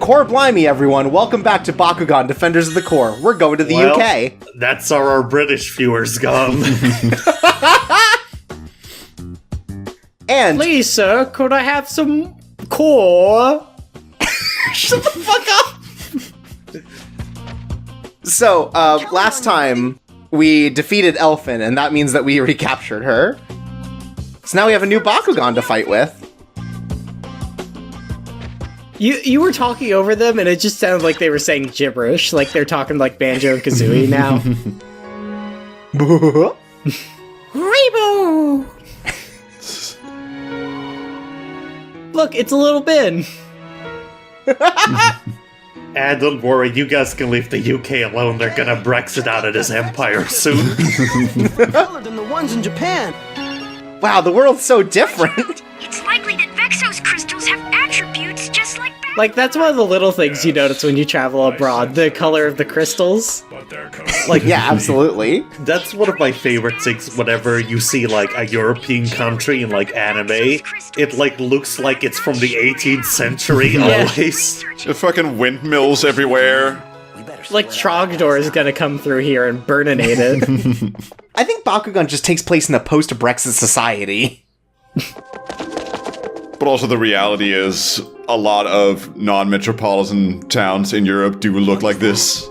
Core blimey, everyone. Welcome back to Bakugan, Defenders of the Core. We're going to the UK. That's how our British viewers gone. And... Please, sir, could I have some core? Shut the fuck up! So, last time, we defeated Elfin, and that means that we recaptured her. So now we have a new Bakugan to fight with. You were talking over them, and it just sounded like they were saying gibberish, like they're talking like Banjo-Kazooie now. Rebo! Look, it's a little bin. And don't worry, you guys can leave the UK alone. They're gonna Brexit out of this empire soon. Colorer than the ones in Japan. Wow, the world's so different. It's likely that Vexos Crystals have attributes just like Bakugan. Like, that's one of the little things you notice when you travel abroad, the color of the crystals. Like, Yeah, absolutely. that's one of my favorite things whenever you see, like, a European country in, like, anime. It, like, looks like it's from the 18th century always. The fucking windmills everywhere. Like, Trogdor is gonna come through here and burninate it. I think Bakugan just takes place in a post-Brexit society. But also the reality is, a lot of non-metropolitan towns in Europe do look like this.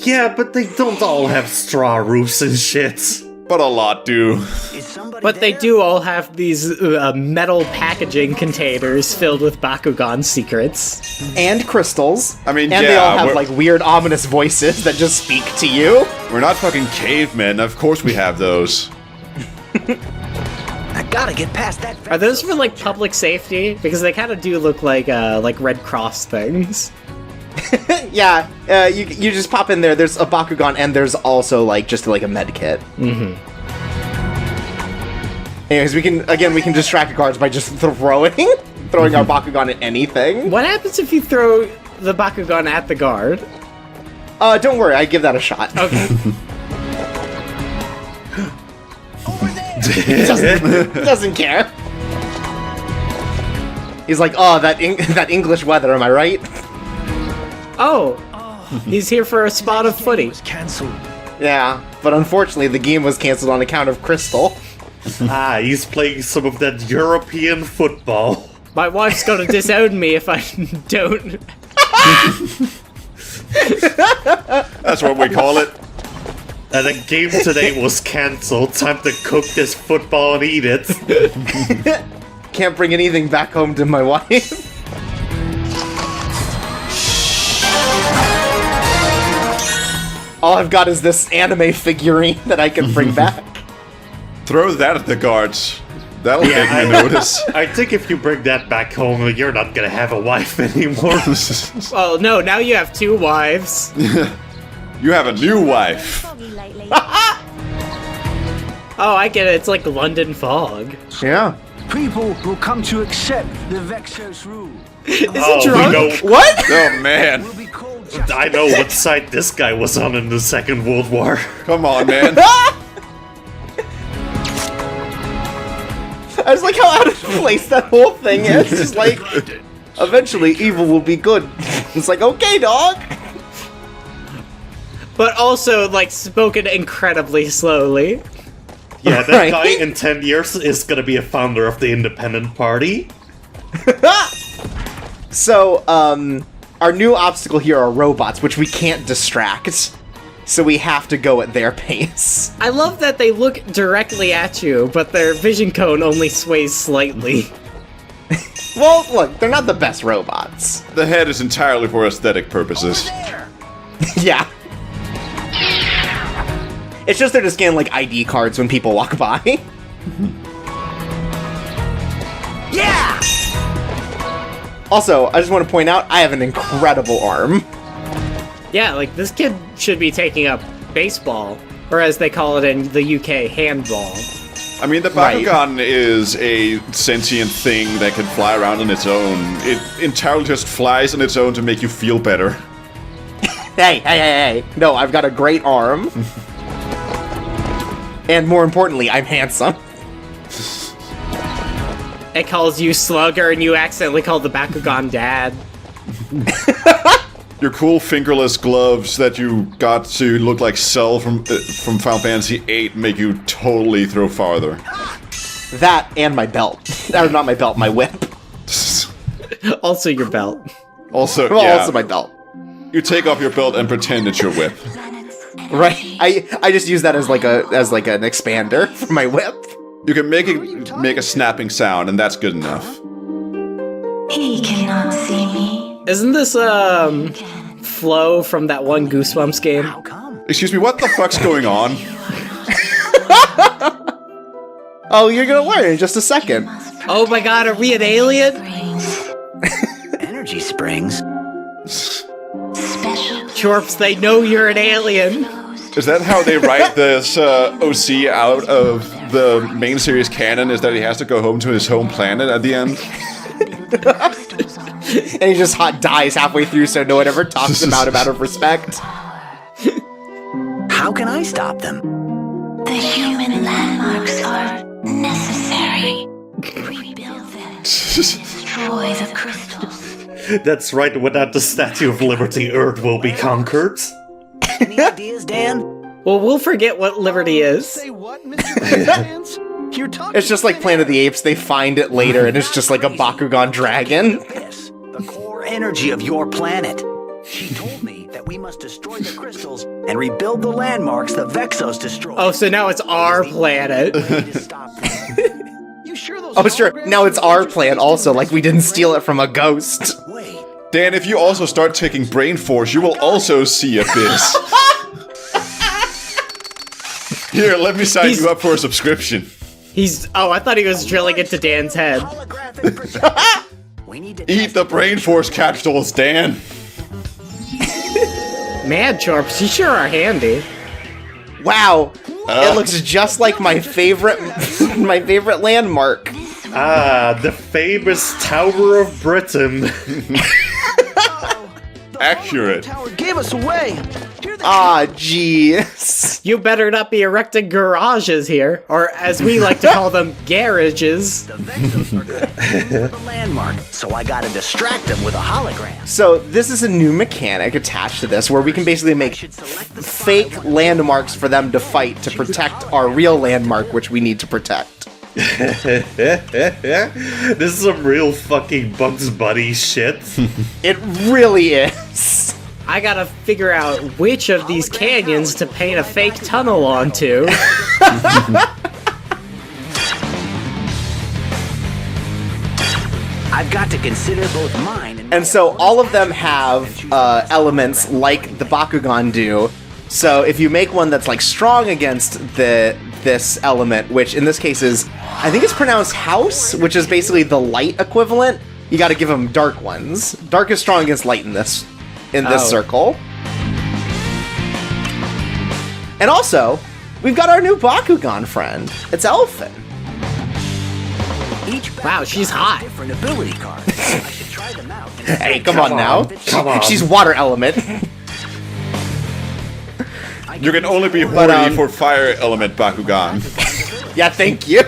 Yeah, but they don't all have straw roofs and shit. But a lot do. But they do all have these metal packaging containers filled with Bakugan secrets. And crystals. I mean, and yeah, they all have, we're- like, weird, ominous voices that just speak to you. We're not fucking cavemen, of course we have those. I gotta get past that. Are those for, like, public safety? Because they kind of do look like Red Cross things. Yeah, you just pop in there, there's a Bakugan, and there's also, like, just, like, a med kit. Mm-hmm. Anyways, we can distract guards by just throwing our Bakugan at anything. What happens if you throw the Bakugan at the guard? Don't worry, I give that a shot. Okay. Doesn't care. He's like, oh, that English weather, am I right? Oh, he's here for a spot of footy. Cancelled. Yeah, but unfortunately the game was cancelled on account of Crystal. He's playing some of that European football. My wife's gonna disown me if I don't. That's what we call it. And the game today was cancelled. Time to cook this football and eat it. Can't bring anything back home to my wife. All I've got is this anime figurine that I can bring back. Throw that at the guards. That'll make me notice. I think if you bring that back home, you're not gonna have a wife anymore. Oh no, now you have two wives. You have a new wife. Oh, I get it. It's like London fog. Yeah. People will come to accept the Vexos rule. Is Oh, he drunk? we know. What? Oh man. Will be called I know what side this guy was on in the Second World War. Come on, man. I just like how out of place that whole thing is. Just like, eventually evil will be good. It's like, okay, dog. But also, like, spoken incredibly slowly. Yeah, that Right. guy in 10 years is gonna be a founder of the Independent Party. So, our new obstacle here are robots, which we can't distract. So we have to go at their pace. I love that they look directly at you, but their vision cone only sways slightly. Well, look, they're not the best robots. The head is entirely for aesthetic purposes. Yeah. It's just there to scan, like, ID cards when people walk by. yeah. Also, I just want to point out, I have an incredible arm. Yeah, like, this kid should be taking up baseball, or as they call it in the UK, handball. I mean, the Right. Bakugan is a sentient thing that can fly around on its own. It entirely just flies on its own to make you feel better. Hey. No, I've got a great arm. And more importantly, I'm handsome. It calls you Slugger, and you accidentally call the Bakugan Dad. Your cool fingerless gloves that you got to look like Cell from Final Fantasy VIII make you totally throw farther. That and my belt. Or not my belt, my whip. Also your belt. Also, Well, yeah. also my belt. You take off your belt and pretend it's your whip. Right. I just use that as like an expander for my whip. You can make a snapping sound, and that's good enough. He cannot see me. Isn't this, Flo from that one Goosebumps game? Excuse me, what the fuck's going on? Oh, you're gonna learn in just a second. Oh my god, are we an alien? Energy springs. Special. Chorps, they know you're an alien. Is that how they write this OC out of the main series canon, is that he has to go home to his home planet at the end? And he just dies halfway through so no one ever talks about him out of respect. How can I stop them? The human landmarks are necessary. Rebuild them. Destroy the crystals. That's right, without the Statue of Liberty, Earth will be conquered. Any ideas, Dan? Well, we'll forget what Liberty is. Say what, Mr. Vance? You're talking. It's just like Planet of the Apes, they find it later and it's just like a Bakugan dragon. This, the core energy of your planet. She told me that we must destroy the crystals and rebuild the landmarks the Vexos destroyed. Oh, so now it's our planet. We need to stop them. You sure those Oh, sure, now it's our plan also, like we didn't steal it from a ghost. Wait. Dan, if you also start taking brain force, you will also see Abyss. Here, let me sign you up for a subscription. Oh, I thought he was drilling into Dan's head. Holographic projection. We need to Eat the brain force capsules, Dan. Man, Chorps, you sure are handy. Wow, it looks just like my favorite landmark. Ah, the famous Tower of Britain. Accurate. Tower gave us away. Ah, jeez. You better not be erecting garages here, or as we like to call them, garages. The Vexos are going to the landmark, so I gotta distract them with a hologram. So this is a new mechanic attached to this where we can basically make fake landmarks for them to fight to protect our real landmark, which we need to protect. This is some real fucking Bugs Bunny shit. It really is. I gotta figure out which of these canyons to paint a fake tunnel onto. I've got to consider both mine and And so all of them have elements like the Bakugan do. So if you make one that's like strong against this element, which in this case is, I think it's pronounced house, which is basically the light equivalent, you gotta give them dark ones. Dark is strong against light in this circle. And also, we've got our new Bakugan friend. It's Elfin. each Wow, she's hot. different ability cards. I should try them out. Hey, come on now. Come on. She's water element. You can only be horny But, for fire element Bakugan. Yeah, thank you.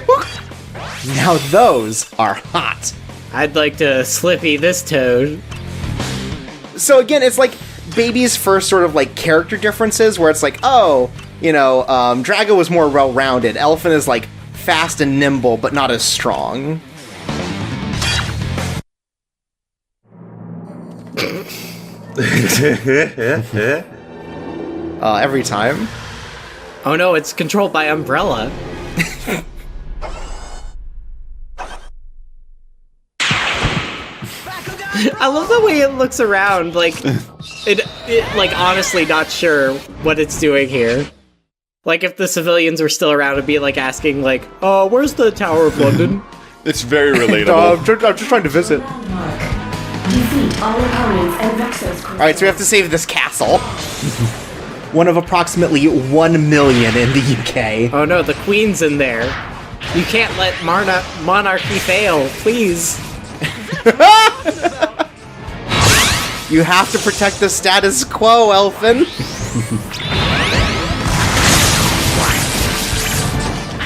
Now those are hot. I'd like to slippy this toad. So again, it's like Baby's first sort of like character differences where it's like, oh, you know, Drago was more well-rounded. Elfin is like fast and nimble, but not as strong. Every time. Oh no, it's controlled by Umbrella. I love the way it looks around, like, it like, honestly not sure what it's doing here. Like, if the civilians were still around, it'd be like asking, like, oh, where's the Tower of London? It's very relatable. I'm just trying to visit. Defeat all opponents and Vexos Crystals. Alright, so we have to save this castle. One of approximately 1 million in the UK. Oh no, the Queen's in there. You can't let monarchy fail, please. You have to protect the status quo, Elfin.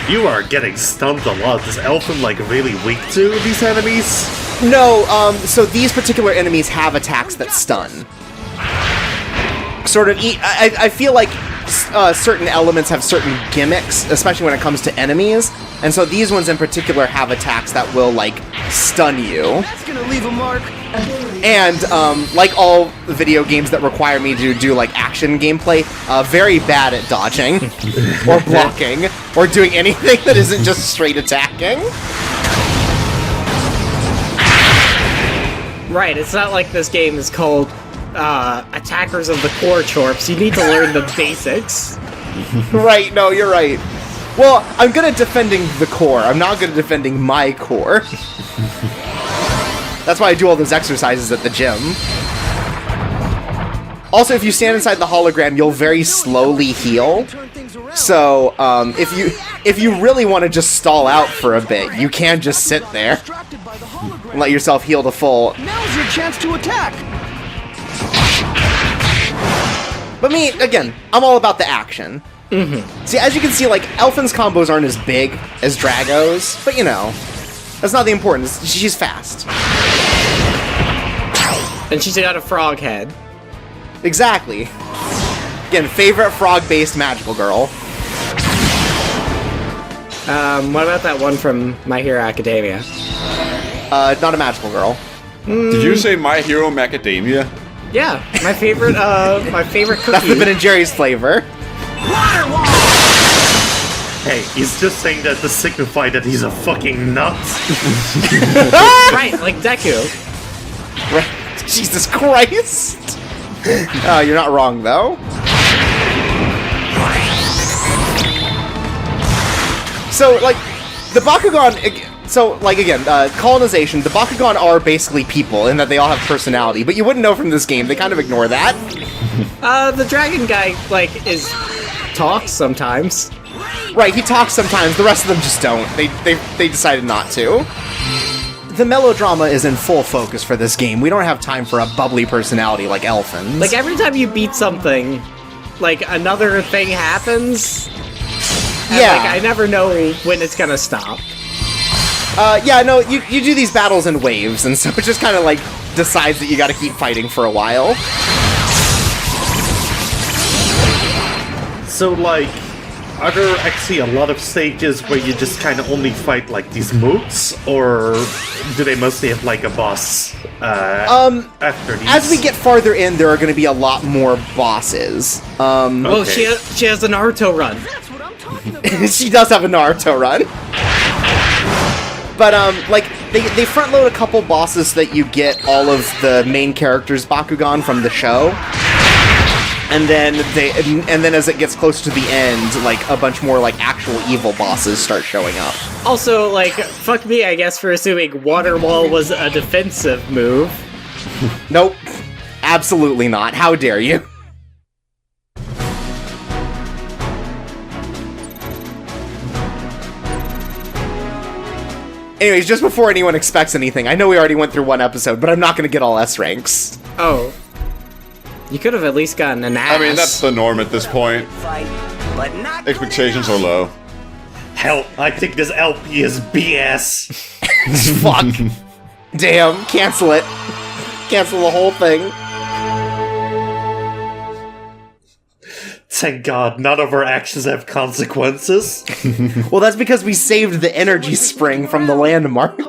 You are getting stunned a lot. Is Elfin, like, really weak to these enemies? No, so these particular enemies have attacks that stun. Sort of, I feel like certain elements have certain gimmicks, especially when it comes to enemies, and so these ones in particular have attacks that will, like, stun you. That's gonna leave a mark. And, like all video games that require me to do, like, action gameplay, very bad at dodging, or blocking, or doing anything that isn't just straight attacking. Right, it's not like this game is called Attackers of the Core Chorps. You need to learn the basics. Right, no, you're right. Well, I'm good at defending the core. I'm not good at defending my core. That's why I do all those exercises at the gym. Also, if you stand inside the hologram, you'll very slowly heal. So, if you really want to just stall out for a bit, you can just sit there and let yourself heal to full. Now's your chance to attack. But me, again, I'm all about the action. See, as you can see, like, Elfin's combos aren't as big as Drago's, but you know, that's not the important. She's fast. And she's got a frog head. Exactly. Again, favorite frog-based magical girl. What about that one from My Hero Academia? Not a magical girl. Did you say My Hero Macadamia? Yeah, my favorite cookie. That's the Ben and Jerry's flavor. Hey, he's just saying that to signify that he's a fucking nut. Right, like Deku. Right. Jesus Christ! You're not wrong, though. So, like, the Bakugan... So, like, again, colonization, the Bakugan are basically people in that they all have personality, but you wouldn't know from this game. They kind of ignore that. The dragon guy, like, talks sometimes. Right, he talks sometimes. The rest of them just don't. They decided not to. The melodrama is in full focus for this game. We don't have time for a bubbly personality like Elfin's. Like, every time you beat something, like, another thing happens. And, Yeah. like, I never know when it's gonna stop. Yeah, no, you do these battles in waves, and so it just kind of, like, decides that you gotta keep fighting for a while. So, like, are there actually a lot of stages where you just kind of only fight, like, these mooks? Or do they mostly have, like, a boss after these? As we get farther in, there are going to be a lot more bosses. Oh, Okay. she has a Naruto run. She does have a Naruto run. But, like, they front load a couple bosses so that you get all of the main characters' Bakugan from the show. And then as it gets close to the end, like, a bunch more, like, actual evil bosses start showing up. Also, like, fuck me, I guess, for assuming Water Wall was a defensive move. Nope. Absolutely not. How dare you? Anyways, just before anyone expects anything, I know we already went through one episode, but I'm not going to get all S ranks. Oh. You could have at least gotten an ass. I mean, that's the norm at this point. Fight, but not Expectations are low. Hell, I think this LP is BS. Fuck. Damn, cancel it. Cancel the whole thing. Thank God, none of our actions have consequences. Well, that's because we saved the energy spring from the landmark.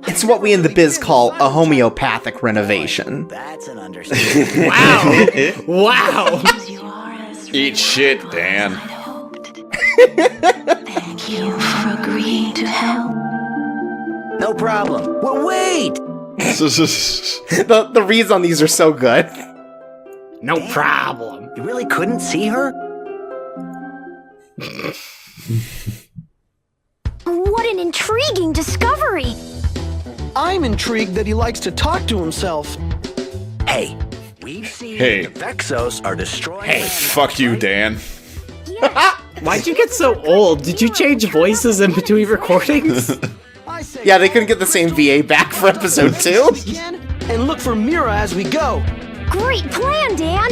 It's what we in the biz call a homeopathic renovation. That's an understatement. Wow! Wow! You are as Eat shit, Dan. hoped. Thank you for agreeing to help. No problem. Well, wait. The reads on these are so good. No problem. You really couldn't see her? What an intriguing discovery! I'm intrigued that he likes to talk to himself. Hey, we've seen Hey. the Vexos are destroying. Fuck you, Dan. Why'd you get so old? Did you change voices in between recordings? I say Yeah, they couldn't get the same VA back for episode 2. again and look for Mira as we go. Great plan, Dan!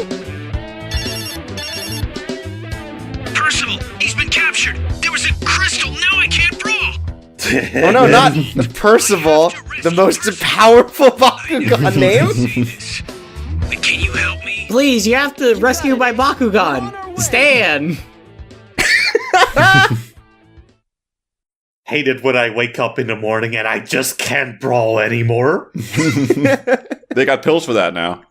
Percival, he's been captured. There was a crystal Crystal, now I can't brawl! Oh no, not Percival, the most powerful Bakugan name. But can you help me? Please, you have to rescue my Bakugan. Stan. Hate it when I wake up in the morning and I just can't brawl anymore. They got pills for that now.